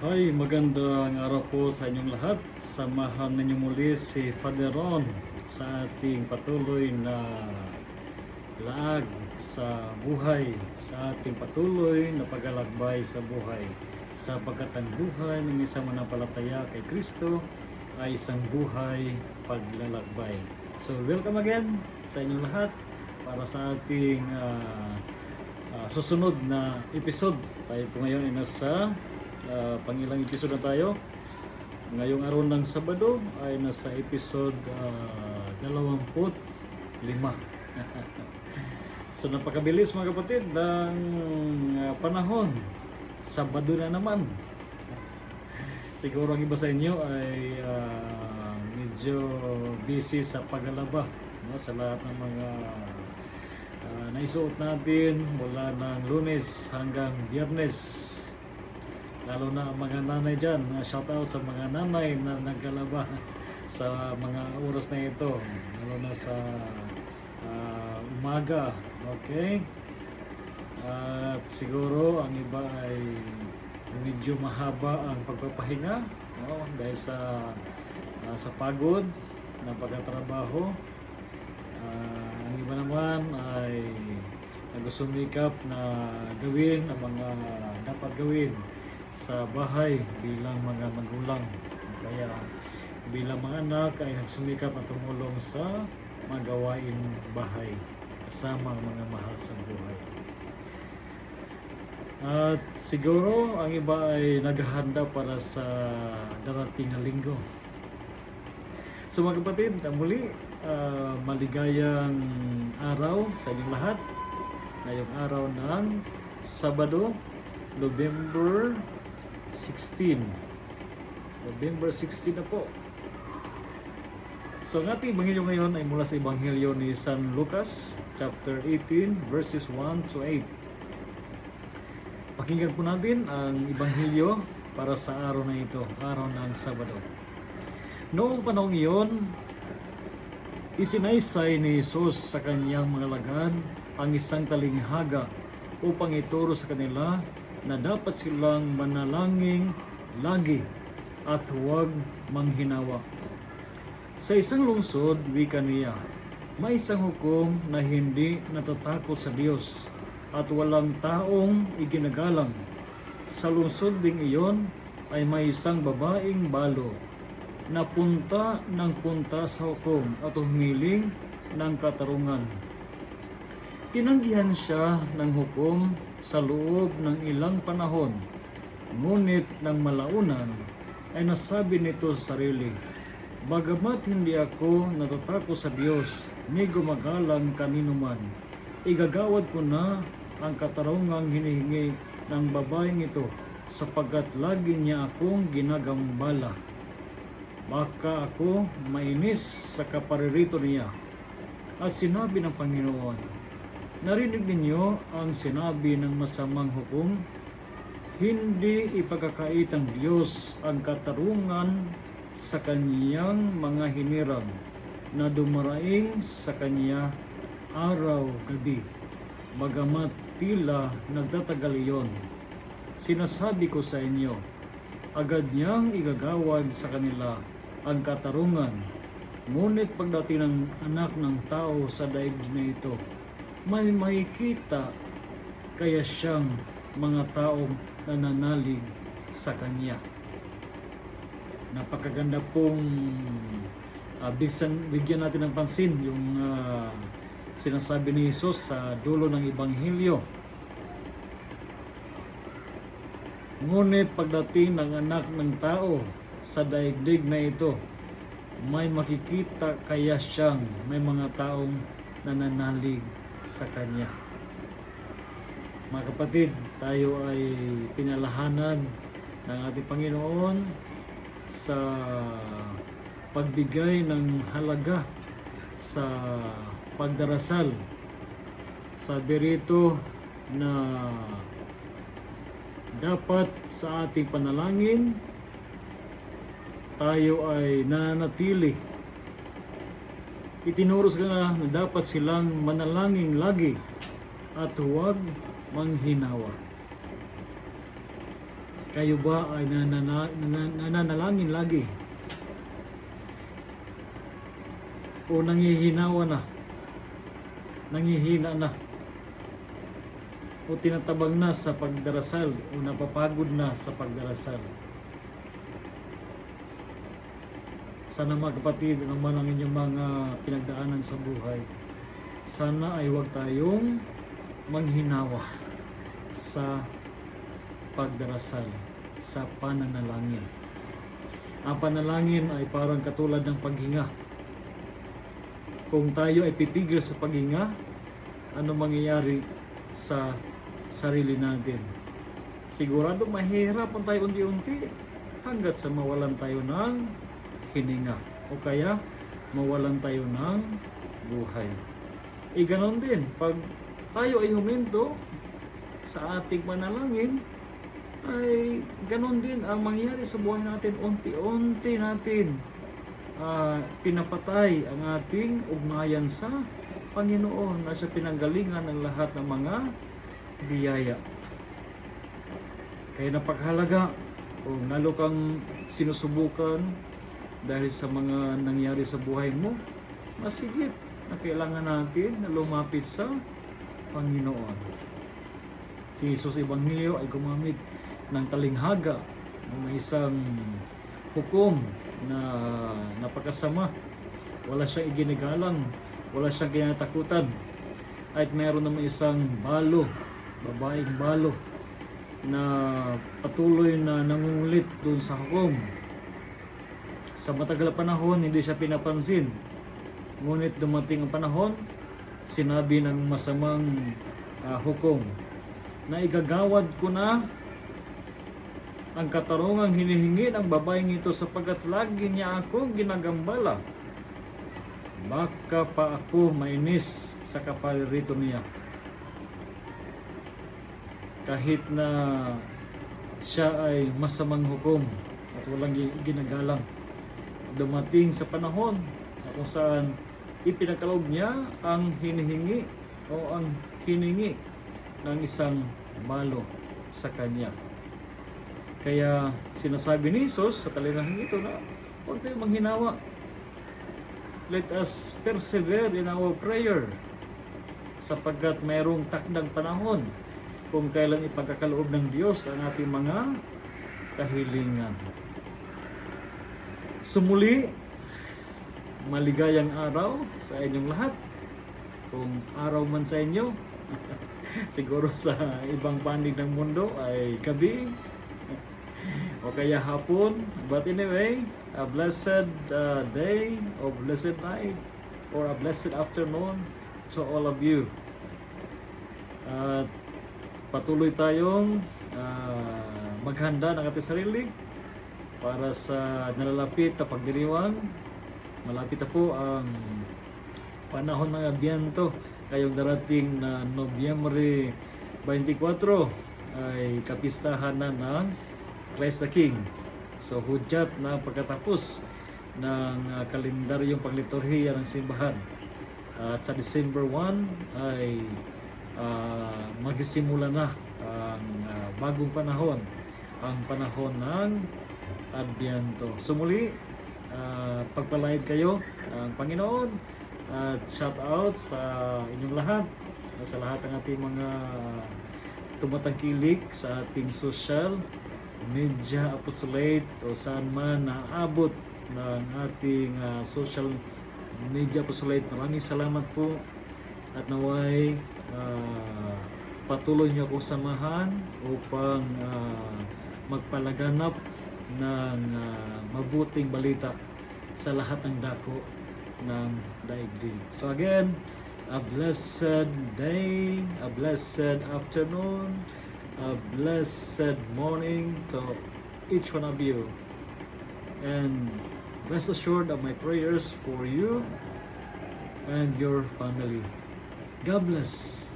Hi, magandang araw po sa inyong lahat. Samahan ninyo muli si Father Ron sa ating patuloy na laag sa buhay, sa ating patuloy na paglalakbay sa buhay. Sapagkat ang buhay ng isang manampalataya kay Kristo ay isang buhay paglalakbay. So, welcome again sa inyong lahat para sa ating susunod na episode. Tayo po ngayon ay nasa pangilang episode na tayo. Ngayong araw ng Sabado ay nasa episode 25. So napakabilis mga kapatid ng panahon. Sabado na naman. Siguro ang iba sa inyo ay medyo busy sa paglalaba, no? Sa lahat ng mga naisuot natin mula ng Lunes hanggang Biyernes. Lalo na ang mga nanay dyan, shout out sa mga nanay na nagkalaba sa mga oras na ito, lalo na sa umaga, okay? At siguro ang iba ay medyo mahaba ang pagpapahinga, no? Dahil sa pagod ng pagtatrabaho. Ang iba naman ay nagsusumikap na gawin ang mga dapat gawin sa bahay bilang mga magulang. Kaya bilang mga anak ay nagsumikap na tumulong sa mga gawain bahay kasama ang mga mahal sa buhay. At siguro ang iba ay naghahanda para sa darating na linggo. So mga kapatid, muli maligayang araw sa inyong lahat. Ngayong araw ng Sabado, November 16 na po. So ang ating ebanghelyo ngayon ay mula sa ebanghelyo ni San Lucas chapter 18 verses 1 to 8. Pakinggan po natin ang ebanghelyo para sa araw na ito, araw ng Sabado. Noong panahong iyon, isinaysay ni Jesus sa kanyang mga alagad ang isang talinghaga upang ituro sa kanila na dapat silang manalangin lagi at huwag manghinawa. Sa isang lungsod, wika niya, may isang hukom na hindi natatakot sa Diyos at walang taong iginagalang. Sa lungsod ding iyon ay may isang babaeng balo na punta ng punta sa hukom at humiling ng katarungan. Tinanggihan siya ng hukom sa loob ng ilang panahon, ngunit nang malaunan ay nasabi nito sa sarili, bagamat hindi ako natatakot sa Diyos ni gumagalang kanino man, igagawad ko na ang katarungang hinihingi ng babaeng ito sapagkat lagi niya akong ginagambala. Baka ako mainis sa kaparirito niya. At sinabi ng Panginoon, narinig ninyo ang sinabi ng masamang hukom, hindi ipagkakait ng Diyos ang katarungan sa kaniyang mga hinirang na dumaraing sa kanya araw-gabi. Bagamat tila nagtatagal iyon, sinasabi ko sa inyo, agad niyang igagawad sa kanila ang katarungan. Ngunit pagdating ng anak ng tao sa daigdig na ito, may makikita kaya siyang mga taong nananalig sa kanya. Napakaganda pong bigyan natin ng pansin yung sinasabi ni Jesus sa dulo ng Ebanghelyo. Ngunit pagdating ng anak ng tao sa daigdig na ito, may makikita kaya siyang may mga taong nananalig sa kanya. Mga kapatid, tayo ay pinalahanan ng ating Panginoon sa pagbigay ng halaga sa pagdarasal. Sabi rito na dapat sa ating panalangin tayo ay nananatili. Itinuro sa kanila na dapat silang manalangin lagi at huwag manghinawa. Kayo ba ay nananalangin lagi? O nangihinawa na? Nangihina na? O tinatabang na sa pagdarasal? O napapagod na sa pagdarasal? Sana mga kapatid, naman ang inyong mga pinagdaanan sa buhay, sana ay huwag tayong manghinawa sa pagdarasal, sa pananalangin. Ang panalangin ay parang katulad ng paghinga. Kung tayo ay pipigil sa paghinga, ano mangyayari sa sarili natin? Sigurado mahihirapan tayo unti-unti hanggat sa mawalan tayo ng hininga o kaya mawalan tayo ng buhay. Ganon din, pag tayo ay huminto sa ating panalangin, ay ganon din ang mangyayari sa buhay natin. Unti-unti natin pinapatay ang ating ugnayan sa Panginoon na siya pinanggalingan ng lahat ng mga biyaya. Kaya napakahalaga kung lalo kang sinusubukan dahil sa mga nangyari sa buhay mo, masigit na kailangan natin na lumapit sa Panginoon. Si Jesus Ebanghelyo ay gumamit ng talinghaga ng may isang hukom na napakasama. Wala siyang iginagalang, wala siyang kinatakutan. At mayroon naman isang balo, babaeng balo, na patuloy na nangungulit doon sa hukom. Sa matagal na panahon, hindi siya pinapansin. Ngunit dumating ang panahon, sinabi ng masamang hukom na igagawad ko na ang katarungang hinihingi ng babaeng ito sapagkat lagi niya ako ginagambala. Baka pa ako mainis sa kaparirito niya. Kahit na siya ay masamang hukom at walang ginagalang, dumating sa panahon na kung saan ipinagkaloob niya ang hinihingi o ang hiningi ng isang balo sa kanya. Kaya sinasabi ni Jesus sa talinahang ito na huwag tayong manghinawa. Let us persevere in our prayer sapagkat mayroong takdang panahon kung kailan ipagkakaloob ng Diyos ang ating mga kahilingan. Sumuli, maligayang araw sa inyong lahat. Kung araw man sa inyo, siguro sa ibang panig ng mundo ay gabi o kaya hapon. But anyway, a blessed day or blessed night or a blessed afternoon to all of you. At patuloy tayong maghanda ng ating sarili para sa nalalapit na pagdiriwang. Malapit na po ang panahon ng Adbyento. Kayong darating na Nobyembre 24 ay kapistahan na ng Christ the King. So hudyat na pagkatapos ng kalendaryong pagliturhiya ng simbahan. At sa December 1 ay magsisimula na ang bagong panahon, ang panahon ng Adbyento. So muli, pagpalain kayo ng Panginoon at shout out sa inyong lahat, sa lahat ng ating mga tumatangkilik sa ating social media apostolate o saan man naabot ng ating social media apostolate. Maraming salamat po at naway patuloy niyo akong samahan upang magpalaganap ng mabuting balita sa lahat ng dako ng daigdig. So again, a blessed day, a blessed afternoon, a blessed morning to each one of you. And rest assured of my prayers for you and your family. God bless.